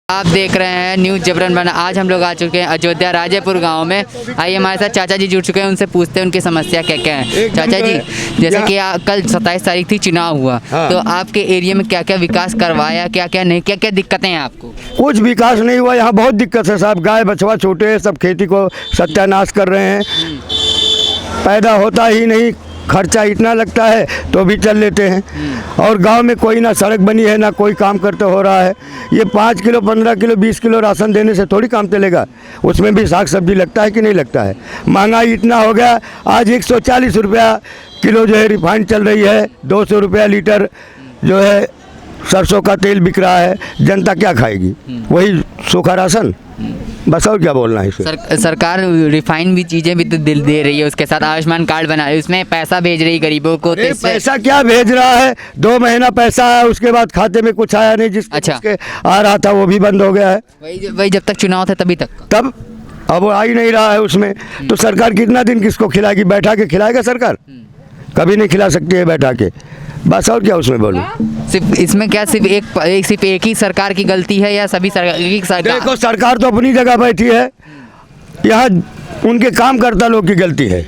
आप देख रहे हैं न्यूज़ जबरन बना। आज हम लोग आ चुके हैं अयोध्या राजेपुर गांव में। आइए हमारे साथ चाचा जी जुड़ चुके हैं, उनसे पूछते हैं उनकी समस्या क्या क्या है। चाचा जी, जैसे कि कल 27 तारीख थी, चुनाव हुआ, तो आपके एरिया में क्या क्या विकास करवाया, क्या क्या नहीं, क्या क्या दिक्कतें हैं आपको? कुछ विकास नहीं हुआ, यहाँ बहुत दिक्कत है साहब। गाय बछवा छोटे हैं, सब खेती को सत्यानाश कर रहे हैं, पैदा होता ही नहीं, खर्चा इतना लगता है तो भी चल लेते हैं। और गांव में कोई ना सड़क बनी है ना कोई काम करते हो रहा है। ये 5 किलो 15 किलो 20 किलो राशन देने से थोड़ी काम चलेगा, उसमें भी साग सब्जी लगता है कि नहीं लगता है। महंगाई इतना हो गया, आज 140 रुपया किलो जो है रिफाइंड चल रही है, 200 रुपया लीटर जो है सरसों का तेल बिक रहा है। जनता क्या खाएगी? वही सूखा राशन, बस। और क्या बोलना है इसे? सरकार रिफाइन भी चीज़ें भी तो दिल दे रही है, उसके साथ आयुष्मान कार्ड बना रही है, उसमें पैसा भेज रही है गरीबों को। तो पैसा क्या भेज रहा है? 2 महीना पैसा आया, उसके बाद खाते में कुछ आया नहीं। जिसके आ रहा था वो भी बंद हो गया है। वही जब तक चुनाव था तभी तक, तब अब वो आ ही नहीं रहा है उसमें। तो सरकार कितना दिन किसको खिलाएगी? बैठा के खिलाएगा सरकार? कभी नहीं खिला सकती है बैठा के, बस। और क्या उसमें बोलूं? सिर्फ इसमें क्या सिर्फ एक ही सरकार की गलती है या सभी सरकार? देखो, सरकार तो अपनी जगह बैठी है, यहाँ उनके काम करता लोग की गलती है।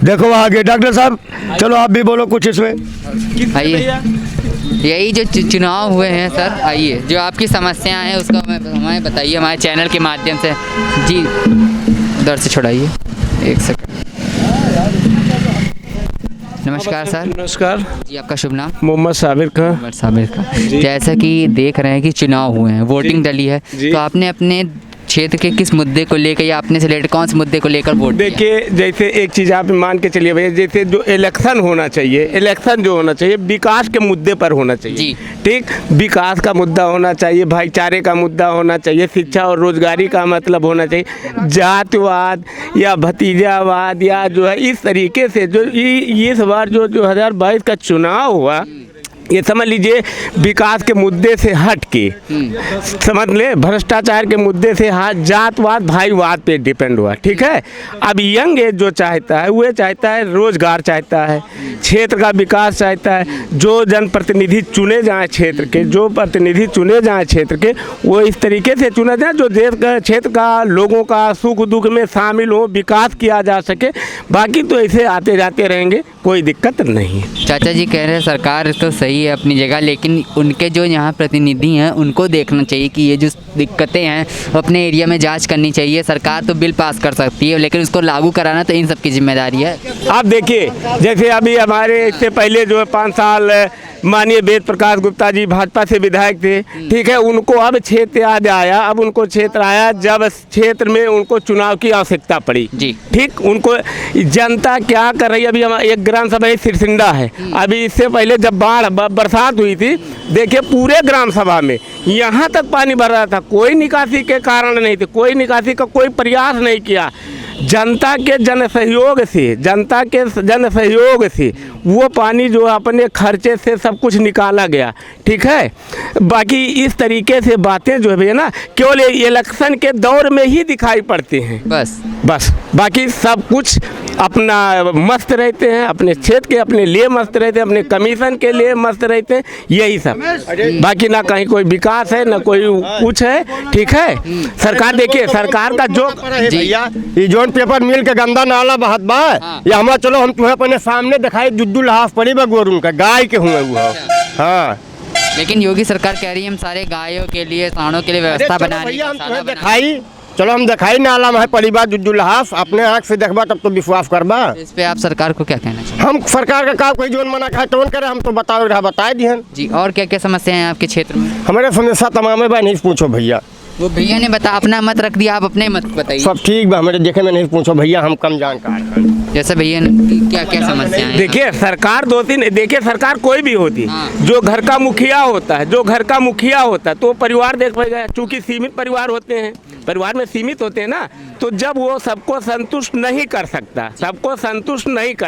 देखो वहाँ आगे डॉक्टर साहब, चलो आप भी बोलो कुछ इसमें। आइए, यही जो चुनाव हुए हैं सर, आइए जो आपकी समस्याएं हैं उसको हमें बताइए हमारे चैनल के माध्यम से। जी उधर से छोड़ाइए, एक सेकंड। नमस्कार सर। नमस्कार जी, आपका शुभ नाम? मोहम्मद साबिर का। जैसा कि देख रहे हैं कि चुनाव हुए हैं, वोटिंग डली है, तो आपने अपने क्षेत्र के किस मुद्दे को लेकर या अपने से रिलेटेड कौन से मुद्दे को लेकर वोट दिया? देखिए, जैसे एक चीज़ आप मान के चलिए भैया, जैसे जो इलेक्शन होना चाहिए, इलेक्शन जो होना चाहिए विकास के मुद्दे पर होना चाहिए जी। ठीक, विकास का मुद्दा होना चाहिए, भाईचारे का मुद्दा होना चाहिए, शिक्षा और रोजगारी का मतलब होना चाहिए। जातिवाद या भतीजावाद या जो है इस तरीके से जो इस बार जो 2022 का चुनाव हुआ, ये समझ लीजिए विकास के मुद्दे से हट के, समझ ले, भ्रष्टाचार के मुद्दे से जातवाद भाईवाद पे डिपेंड हुआ। ठीक है, अब यंग एज जो चाहता है वह चाहता है रोजगार, चाहता है क्षेत्र का विकास, चाहता है जो जनप्रतिनिधि चुने जाएं क्षेत्र के, जो प्रतिनिधि चुने जाएं क्षेत्र के, वो इस तरीके से चुना जाए जो देश का क्षेत्र का लोगों का सुख दुख में शामिल हो, विकास किया जा सके। बाकी तो ऐसे आते जाते रहेंगे, कोई दिक्कत नहीं है। चाचा जी कह रहे हैं सरकार तो सही है अपनी जगह, लेकिन उनके जो यहाँ प्रतिनिधि हैं उनको देखना चाहिए कि ये जो दिक्कतें हैं अपने एरिया में जांच करनी चाहिए। सरकार तो बिल पास कर सकती है, लेकिन उसको लागू कराना तो इन सब की जिम्मेदारी है। आप देखिए, जैसे अभी हमारे इससे पहले जो है 5 साल माननीय वेद प्रकाश गुप्ता जी भाजपा से विधायक थे, ठीक है, उनको अब क्षेत्र याद आया, अब उनको क्षेत्र आया जब क्षेत्र में उनको चुनाव की आवश्यकता पड़ी जी। ठीक, उनको जनता क्या कर रही है? अभी हमारा एक ग्राम सभा सिरसिंडा है, अभी इससे पहले जब बरसात हुई थी, देखिए पूरे ग्राम सभा में यहाँ तक पानी भर रहा था, कोई निकासी के कारण नहीं थे, कोई निकासी का कोई प्रयास नहीं किया। जनता के जन सहयोग से वो पानी जो अपने खर्चे से सब कुछ निकाला गया। ठीक है, बाकी इस तरीके से बातें जो है भैया ना केवल इलेक्शन के दौर में ही दिखाई पड़ती हैं, बस बाकी सब कुछ अपना मस्त रहते हैं, अपने क्षेत्र के अपने लिए मस्त रहते हैं, अपने कमीशन के लिए मस्त रहते हैं, यही सब। बाकी ना कहीं कोई विकास है ना कोई कुछ है। ठीक है, सरकार देखिए, सरकार का जो जोन पेपर मिल के गंदा नाला बहत बा, या हमारा चलो हम तुम्हें अपने सामने दिखाई जुद्दू लहाफ पड़ी बा गोरू का गाय के हुए वो। हाँ, लेकिन योगी सरकार कह रही है हम सारे गायों के लिए, सांडों के लिए व्यवस्था बना रही है। दिखाई, चलो हम दिखाई नाला में पड़ी बात जुद्दू लहाफ, अपने आँख से देखबा तब तो विश्वास करबा। इस पे आप सरकार को क्या कहना चाहिए? हम सरकार का काम कोई जोन मना खाए तो करे, हम तो बताए दिहन जी। और क्या क्या समस्या है आपके क्षेत्र में? हमारे समस्या तमाम है, नहीं पूछो भैया। वो भैया ने अपना मत रख दिया, आप अपने मत बताइए। सब ठीक बा, हमारे देखे में नहीं पूछो भैया, हम कम जानकार। जैसे भैया ने क्या क्या समस्या है? देखिए, सरकार देखिए सरकार कोई भी होती, जो घर का मुखिया होता है, तो परिवार देख पाएगा, चूंकि सीमित परिवार होते हैं, परिवार में सीमित होते हैं ना, तो जब वो सबको संतुष्ट नहीं कर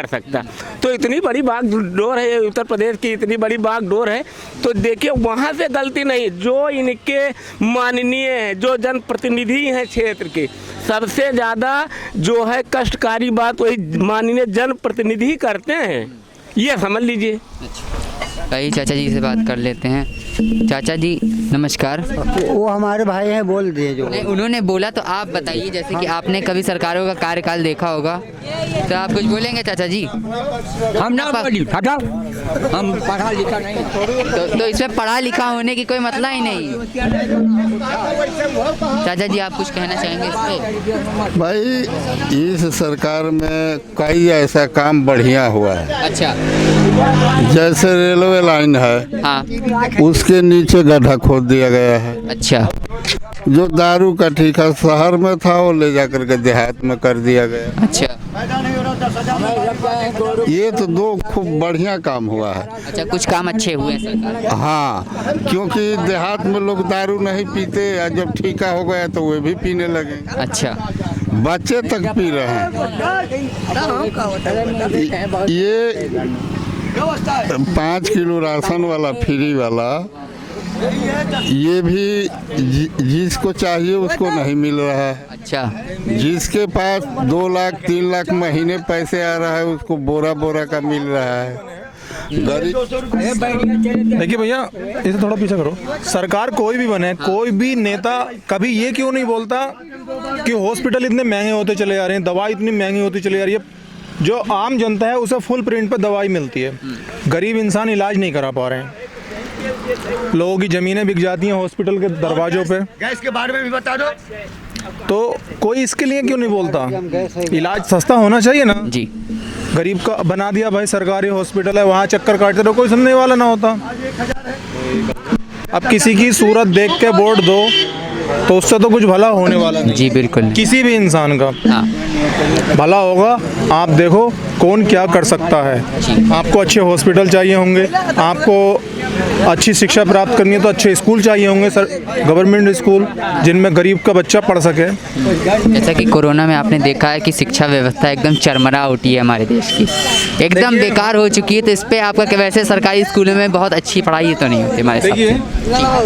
सकता, तो इतनी बड़ी बागडोर है उत्तर प्रदेश की, इतनी बड़ी बागडोर है, तो देखिए वहाँ से गलती नहीं, जो इनके माननीय जो जनप्रतिनिधि हैं क्षेत्र के, सबसे ज़्यादा जो है कष्टकारी बात वही माननीय जनप्रतिनिधि करते हैं, ये समझ लीजिए। कई चाचा जी से बात कर लेते हैं। चाचा जी नमस्कार। वो हमारे भाई हैं, बोल दिए जो। नहीं, उन्होंने बोला तो आप बताइए, जैसे कि आपने कभी सरकारों का कार्यकाल देखा होगा तो आप कुछ बोलेंगे चाचा जी? हम ना हम पढ़ा लिखा नहीं। तो इसमें पढ़ा लिखा होने की कोई मतलब ही नहीं। चाचा जी आप कुछ कहना चाहेंगे इस पे? भाई इस सरकार में कई ऐसा काम बढ़िया हुआ है। अच्छा। जैसे रेलवे लाइन है, हाँ। उसके नीचे गड्ढा खोद दिया गया है। अच्छा। जो दारू का ठेका शहर में था वो ले जाकर के देहात में कर दिया गया। अच्छा। ये तो दो खूब बढ़िया काम हुआ है। अच्छा, कुछ काम अच्छे हुए हैं सरकार। हाँ, क्योंकि देहात में लोग दारू नहीं पीते और जब ठेका हो गया तो वे भी पीने लगे। अच्छा। बच्चे तक पी रहे हैं। ये 5 किलो राशन वाला फ्री वाला, ये भी जिसको चाहिए उसको नहीं मिल रहा है। अच्छा। जिसके पास 2 लाख 3 लाख महीने पैसे आ रहा है उसको बोरा बोरा का मिल रहा है। देखिए भैया, इसे थोड़ा पीछे करो। सरकार कोई भी बने, कोई भी नेता कभी ये क्यों नहीं बोलता कि हॉस्पिटल इतने महंगे होते चले जा रहे हैं, दवाई इतनी महंगी होती चली जा रही है। जो आम जनता है उसे फुल प्रिंट पे दवाई मिलती है, गरीब इंसान इलाज नहीं करा पा रहे हैं। लोगों की ज़मीनें बिक जाती हैं हॉस्पिटल के दरवाजों पे। गैस के बारे में भी बता दो। तो कोई इसके लिए क्यों नहीं बोलता? इलाज सस्ता होना चाहिए ना जी। गरीब का बना दिया भाई, सरकारी हॉस्पिटल है, वहाँ चक्कर काटते रहो, कोई सुनने वाला ना होता। अब किसी की सूरत देख के वोट दो तो उससे तो कुछ भला होने वाला नहीं। जी बिल्कुल नहीं। किसी भी इंसान का हाँ। भला होगा। आप देखो कौन क्या कर सकता है। आपको अच्छे हॉस्पिटल चाहिए होंगे, आपको अच्छी शिक्षा प्राप्त करनी है तो अच्छे स्कूल चाहिए होंगे सर, गवर्नमेंट स्कूल जिनमें गरीब का बच्चा पढ़ सके। जैसा कि कोरोना में आपने देखा है कि शिक्षा व्यवस्था एकदम चरमरा उठी है हमारे देश की, एकदम बेकार हो चुकी है। तो इस पे आपका क्या, वैसे सरकारी स्कूलों में बहुत अच्छी पढ़ाई तो नहीं होती हमारे साथ? देखिए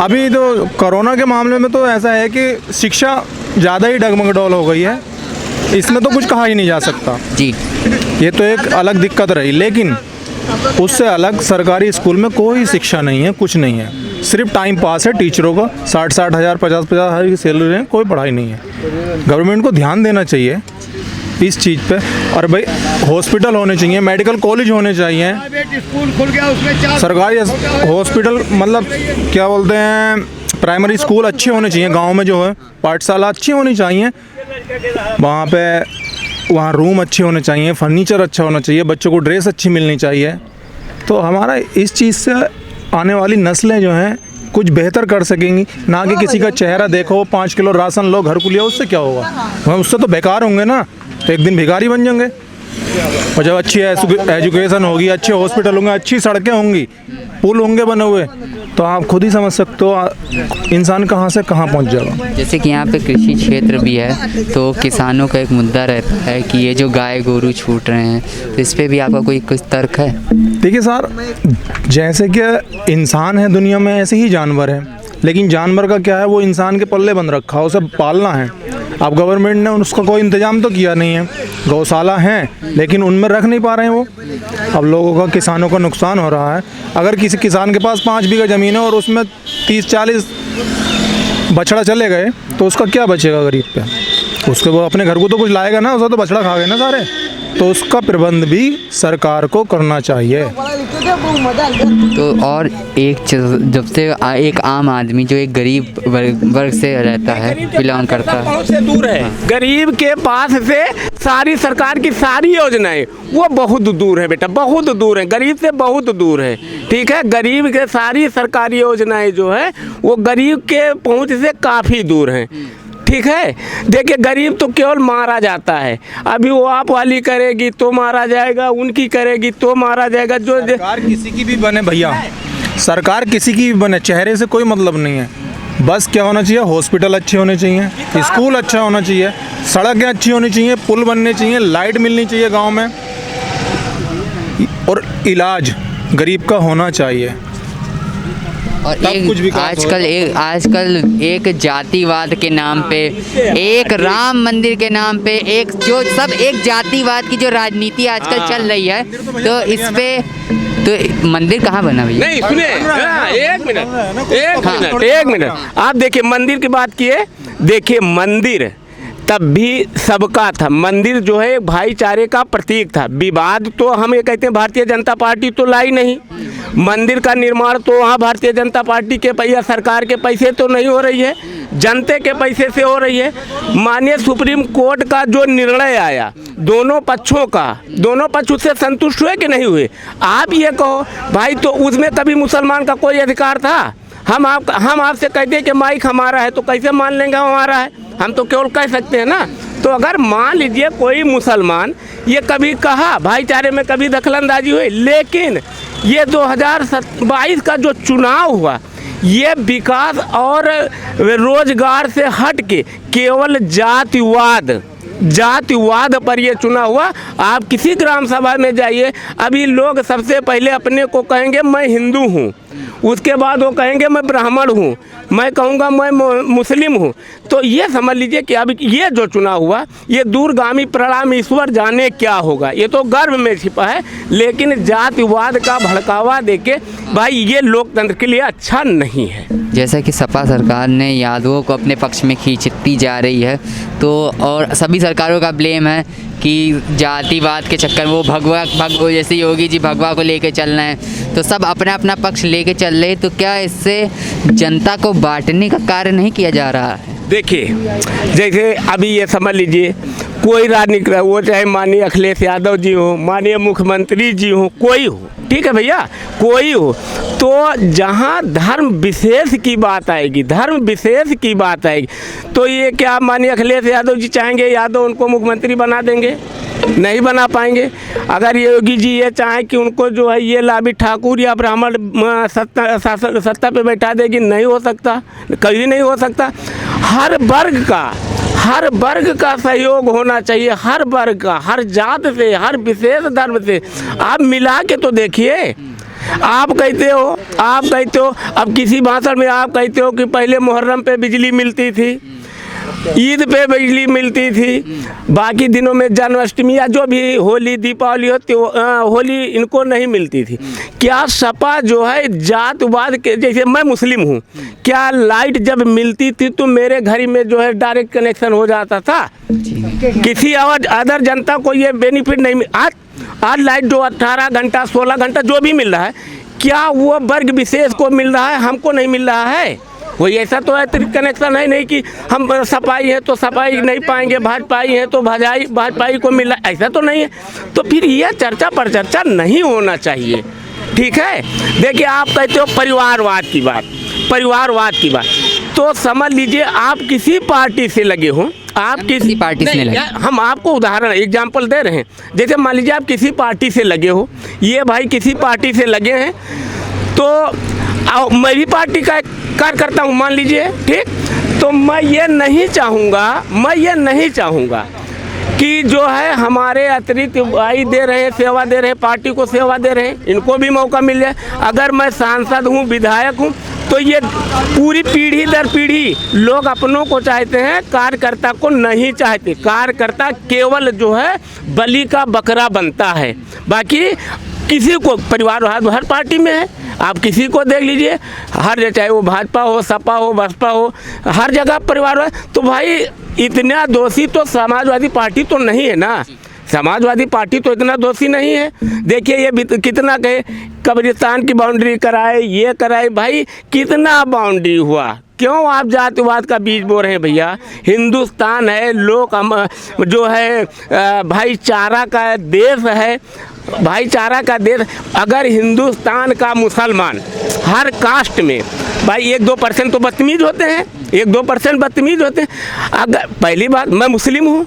अभी तो कोरोना के मामले में तो ऐसा है कि शिक्षा ज़्यादा ही डगमगडोल हो गई है, इसमें तो कुछ कहा ही नहीं जा सकता जी। ये तो एक अलग दिक्कत रही, लेकिन उससे अलग सरकारी स्कूल में कोई शिक्षा नहीं है, कुछ नहीं है, सिर्फ टाइम पास है टीचरों का। 60-60 हज़ार 50-50 हज़ार की सैलरी है, कोई पढ़ाई नहीं है। गवर्नमेंट को ध्यान देना चाहिए इस चीज़ पे। और भाई हॉस्पिटल होने चाहिए, मेडिकल कॉलेज होने चाहिए, स्कूल खुल गया उसमें सरकारी हॉस्पिटल, मतलब क्या बोलते हैं, प्राइमरी स्कूल अच्छे होने चाहिए। गांव में जो है पाठशाला अच्छी होनी चाहिए, वहाँ रूम अच्छे होने चाहिए, फर्नीचर अच्छा होना चाहिए, बच्चों को ड्रेस अच्छी मिलनी चाहिए। तो हमारा इस चीज़ से आने वाली नस्लें जो हैं कुछ बेहतर कर सकेंगी, ना कि किसी का चेहरा देखो 5 किलो राशन लो घर को लिया, उससे क्या होगा? हम उससे तो बेकार होंगे ना, तो एक दिन भिखारी बन जाएंगे। और जब अच्छी एजुकेशन होगी, अच्छे हॉस्पिटल होंगे, अच्छी सड़कें होंगी, पुल होंगे बने हुए, तो आप खुद ही समझ सकते हो इंसान कहाँ से कहाँ पहुँच जाएगा। जैसे कि यहाँ पे कृषि क्षेत्र भी है, तो किसानों का एक मुद्दा रहता है कि ये जो गाय गोरू छूट रहे हैं, तो इस पे भी आपका कोई कुछ तर्क है? देखिए सर, जैसे कि इंसान है दुनिया में, ऐसे ही जानवर है, लेकिन जानवर का क्या है, वो इंसान के पल्ले बंद रखा, उसे पालना है। अब गवर्नमेंट ने उसका कोई इंतजाम तो किया नहीं है, गौशाला हैं लेकिन उनमें रख नहीं पा रहे हैं वो। अब लोगों का, किसानों का नुकसान हो रहा है। अगर किसी किसान के पास 5 बीघा ज़मीन है और उसमें 30-40 बछड़ा चले गए, तो उसका क्या बचेगा गरीब पे? उसके वो अपने घर को तो कुछ लाएगा ना, उसका तो बछड़ा खा गए ना सारे। तो उसका प्रबंध भी सरकार को करना चाहिए। तो और एक जब से एक आम आदमी जो एक गरीब वर्ग से रहता है, बिलोंग करता है, से दूर है, गरीब के पास से सारी सरकार की सारी योजनाएं वो बहुत दूर है बेटा, बहुत दूर है, गरीब से बहुत दूर है। ठीक है, गरीब के सारी सरकारी योजनाएं जो है वो गरीब के पहुंच से काफ़ी दूर हैं। ठीक है, देखिए गरीब तो केवल मारा जाता है। अभी वो आप वाली करेगी तो मारा जाएगा, उनकी करेगी तो मारा जाएगा। जो सरकार किसी की भी बने भैया, सरकार किसी की भी बने, चेहरे से कोई मतलब नहीं है। बस क्या होना चाहिए, हॉस्पिटल अच्छे होने चाहिए, स्कूल अच्छा होना चाहिए, सड़कें अच्छी होनी चाहिए, पुल बनने चाहिए, लाइट मिलनी चाहिए गाँव में, और इलाज गरीब का होना चाहिए। और आजकल एक जातिवाद के नाम पे, एक राम मंदिर के नाम पे, एक जो सब एक जातिवाद की जो राजनीति आजकल चल रही है, तो इस पे तो मंदिर कहाँ बना भैया? नहीं सुनिए, एक मिनट आप देखिए, मंदिर की बात किए, देखिए मंदिर तब भी सबका था। मंदिर जो है भाईचारे का प्रतीक था। विवाद तो हम ये कहते हैं भारतीय जनता पार्टी तो लाई नहीं, मंदिर का निर्माण तो वहाँ भारतीय जनता पार्टी के पैसा, सरकार के पैसे तो नहीं हो रही है, जनता के पैसे से हो रही है। माननीय सुप्रीम कोर्ट का जो निर्णय आया, दोनों पक्षों का, दोनों पक्ष उससे संतुष्ट हुए कि नहीं हुए? आप ये कहो भाई, तो उसमें कभी मुसलमान का कोई अधिकार था? हम आपसे कहते हैं कि माइक हमारा है, तो कैसे मान लेंगे हमारा है? हम तो केवल कह सकते हैं ना। तो अगर मान लीजिए कोई मुसलमान ये कभी कहा, भाईचारे में कभी दखलंदाजी हुई, लेकिन ये 2022 का जो चुनाव हुआ, ये विकास और रोजगार से हट के केवल जातिवाद पर ये चुना हुआ। आप किसी ग्राम सभा में जाइए, अभी लोग सबसे पहले अपने को कहेंगे मैं हिंदू हूँ, उसके बाद वो कहेंगे मैं ब्राह्मण हूँ, मैं कहूँगा मैं मुस्लिम हूँ। तो ये समझ लीजिए कि अब ये जो चुनाव हुआ, ये दूरगामी परिणाम ईश्वर जाने क्या होगा, ये तो गर्भ में छिपा है। लेकिन जातिवाद का भड़कावा देके भाई ये लोकतंत्र के लिए अच्छा नहीं है। जैसा कि सपा सरकार ने यादवों को अपने पक्ष में खींचती जा रही है, तो और सभी सरकारों का ब्लेम है कि जातिवाद के चक्कर वो भगवा जैसे योगी जी भगवा को लेके चल रहे हैं, तो सब अपना अपना पक्ष लेके चल रहे, तो क्या इससे जनता को बांटने का कार्य नहीं किया जा रहा है? देखिए, जैसे अभी ये समझ लीजिए, कोई राजनीतिक, वो चाहे माननीय अखिलेश यादव जी हो, माननीय मुख्यमंत्री जी हो, कोई हो, ठीक है भैया, कोई हो, तो जहाँ धर्म विशेष की बात आएगी, तो ये क्या माननीय अखिलेश यादव जी चाहेंगे यादव उनको मुख्यमंत्री बना देंगे? नहीं बना पाएंगे। अगर योगी जी ये चाहें कि उनको जो है ये लाभी ठाकुर या ब्राह्मण सत्ता पे बैठा देगी, नहीं हो सकता, कभी नहीं हो सकता। हर वर्ग का सहयोग होना चाहिए, हर वर्ग का, हर जात से, हर विशेष धर्म से। आप मिला के तो देखिए। आप कहते हो अब किसी भाषण में आप कहते हो कि पहले मुहर्रम पे बिजली मिलती थी, ईद पे बिजली मिलती थी, बाकी दिनों में जन्माष्टमी या जो भी होली दीपावली होली इनको नहीं मिलती थी। क्या सपा जो है जातवाद के, जैसे मैं मुस्लिम हूँ, क्या लाइट जब मिलती थी तो मेरे घर में जो है डायरेक्ट कनेक्शन हो जाता था? किसी और अदर जनता को ये बेनिफिट नहीं मिल। आज लाइट जो 18 घंटा 16 घंटा जो भी मिल रहा है, क्या वो वर्ग विशेष को मिल रहा है, हमको नहीं मिल रहा है? वही ऐसा तो है, कनेक्शन है नहीं कि हम सपाई हैं तो सपाई नहीं पाएंगे, भाजपाई हैं तो भाजपाई को मिला, ऐसा तो नहीं है। तो फिर यह चर्चा पर चर्चा नहीं होना चाहिए, ठीक है। देखिए, आप कहते हो परिवारवाद की बात, तो समझ लीजिए आप किसी पार्टी से लगे हो, आप किसी पार्टी से लगे, हम आपको उदाहरण एग्जाम्पल दे रहे हैं। जैसे मान लीजिए आप किसी पार्टी से लगे हो, ये भाई किसी पार्टी से लगे हैं, तो मैं भी पार्टी का कार्य करता हूँ मान लीजिए, ठीक। तो मैं ये नहीं चाहूँगा कि जो है हमारे अतिरिक्त भाई दे रहे हैं, सेवा दे रहे हैं, पार्टी को सेवा दे रहे हैं, इनको भी मौका मिल जाए। अगर मैं सांसद हूँ, विधायक हूँ, तो ये पूरी पीढ़ी दर पीढ़ी लोग अपनों को चाहते हैं, कार्यकर्ता को नहीं चाहते। कार्यकर्ता केवल जो है बलि का बकरा बनता है। बाकी किसी को परिवार हर पार्टी में है, आप किसी को देख लीजिए, हर, चाहे वो भाजपा हो, सपा हो, बसपा हो, हर जगह परिवार है। तो भाई इतना दोषी तो समाजवादी पार्टी तो नहीं है ना, समाजवादी पार्टी तो इतना दोषी नहीं है। देखिए ये कितना कहे कब्रिस्तान की बाउंड्री कराए, ये कराए, भाई कितना बाउंड्री हुआ। क्यों आप जातिवाद का बीज बो रहे हैं भैया? हिंदुस्तान है, लोग जो है भाईचारा का देश है, भाईचारा का देश। अगर हिंदुस्तान का मुसलमान हर कास्ट में भाई 1-2% तो बदतमीज होते हैं, 1-2% बदतमीज होते हैं। अगर पहली बात मैं मुस्लिम हूँ,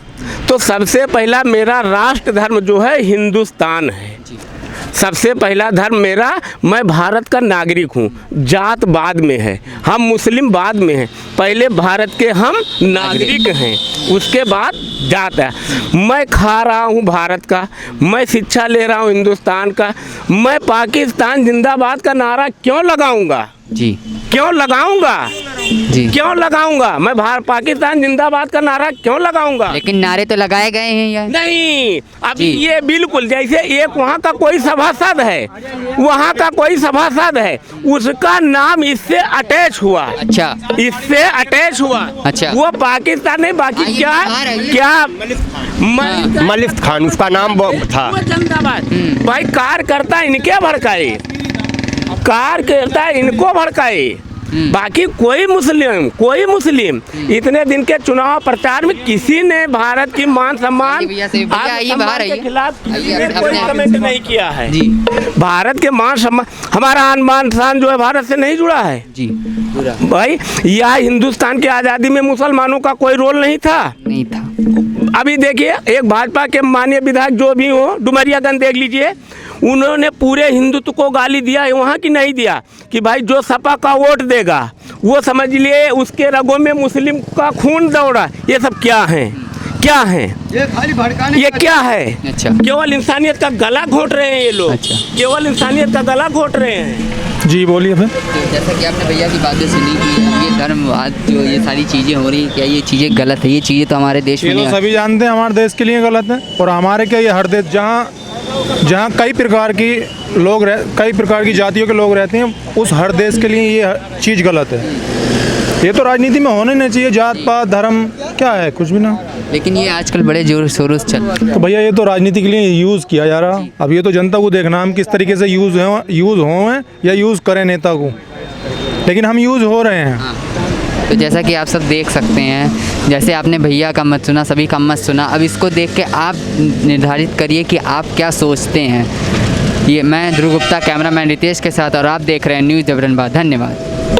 तो सबसे पहला मेरा राष्ट्र धर्म जो है हिंदुस्तान है, सबसे पहला धर्म मेरा, मैं भारत का नागरिक हूँ। जात बाद में है, हम मुस्लिम बाद में हैं, पहले भारत के हम नागरिक हैं, उसके बाद जात है। मैं खा रहा हूँ भारत का, मैं शिक्षा ले रहा हूँ हिंदुस्तान का, मैं पाकिस्तान जिंदाबाद का नारा क्यों लगाऊंगा जी? क्यों लगाऊंगा? जी। क्यों लगाऊंगा मैं? पाकिस्तान जिंदाबाद का नारा क्यों लगाऊंगा? लेकिन नारे तो लगाए गए हैं यार। नहीं, अब जी। ये बिल्कुल जैसे एक वहाँ का कोई सभासद है, वहाँ का कोई सभासद है, उसका नाम इससे अटैच हुआ। अच्छा। इससे अटैच हुआ। अच्छा। वो पाकिस्तान नहीं, बाकी आइए, क्या बाहर आइए। क्या मलिक खान उसका नाम था। वो जिंदाबाद। भाई कार्यकर्ता इनके भड़काए, कार्यकर्ता इनको भड़काए, बाकी कोई मुस्लिम इतने दिन के चुनाव प्रचार में किसी ने भारत की मान सम्मान भैया से भैया आइए, बाहर के आइए। खिलाफ किसी आइए, ने अपने कोई आप कमेंट नहीं किया है। जी। भारत के मान सम्मान, हमारा मान सम्मान जो है भारत से नहीं जुड़ा है जी पूरा भाई। या हिंदुस्तान की आज़ादी में मुसलमानों का कोई रोल नहीं था? नहीं था। अभी देखिए, एक भाजपा के माननीय विधायक जो भी हो, डुमरियागंज देख लीजिए, उन्होंने पूरे हिंदुत्व को गाली दिया है, वहाँ की नहीं दिया कि भाई जो सपा का वोट देगा वो समझ लिए उसके रगों में मुस्लिम का खून दौड़ा। ये सब क्या है? क्या है ये? क्या है? अच्छा। केवल इंसानियत का गला घोट रहे हैं ये लोग। अच्छा। केवल इंसानियत का गला घोट रहे हैं। जी बोलिए फिर। तो जैसा कि आपने भैया की बातें सुनी कि ये धर्मवाद जो ये सारी चीज़ें हो रही हैं, क्या ये चीज़ें गलत है? ये चीज़ें तो हमारे देश में ये तो नहीं। सभी जानते हैं हमारे देश के लिए गलत है, और हमारे क्या ये हर देश जहाँ कई प्रकार की जातियों के लोग रहते हैं, उस हर देश के लिए ये चीज़ गलत है। ये तो राजनीति में होना ही नहीं चाहिए। जात पात धर्म क्या है, कुछ भी ना। लेकिन ये आजकल बड़े जोर शोरों से चल रहा है। तो भैया ये तो राजनीति के लिए यूज़ किया जा रहा। अब ये तो जनता को देखना हम किस तरीके से यूज़ हों या यूज़ करें नेता को, लेकिन हम यूज़ हो रहे हैं। तो जैसा कि आप सब देख सकते हैं, जैसे आपने भैया का मत सुना, सभी का मत सुना, अब इसको देख के आप निर्धारित करिए कि आप क्या सोचते हैं। ये मैं ध्रुव गुप्ता, कैमरामैन रितेश के साथ, और आप देख रहे हैं न्यूज़ जबरन बात। धन्यवाद।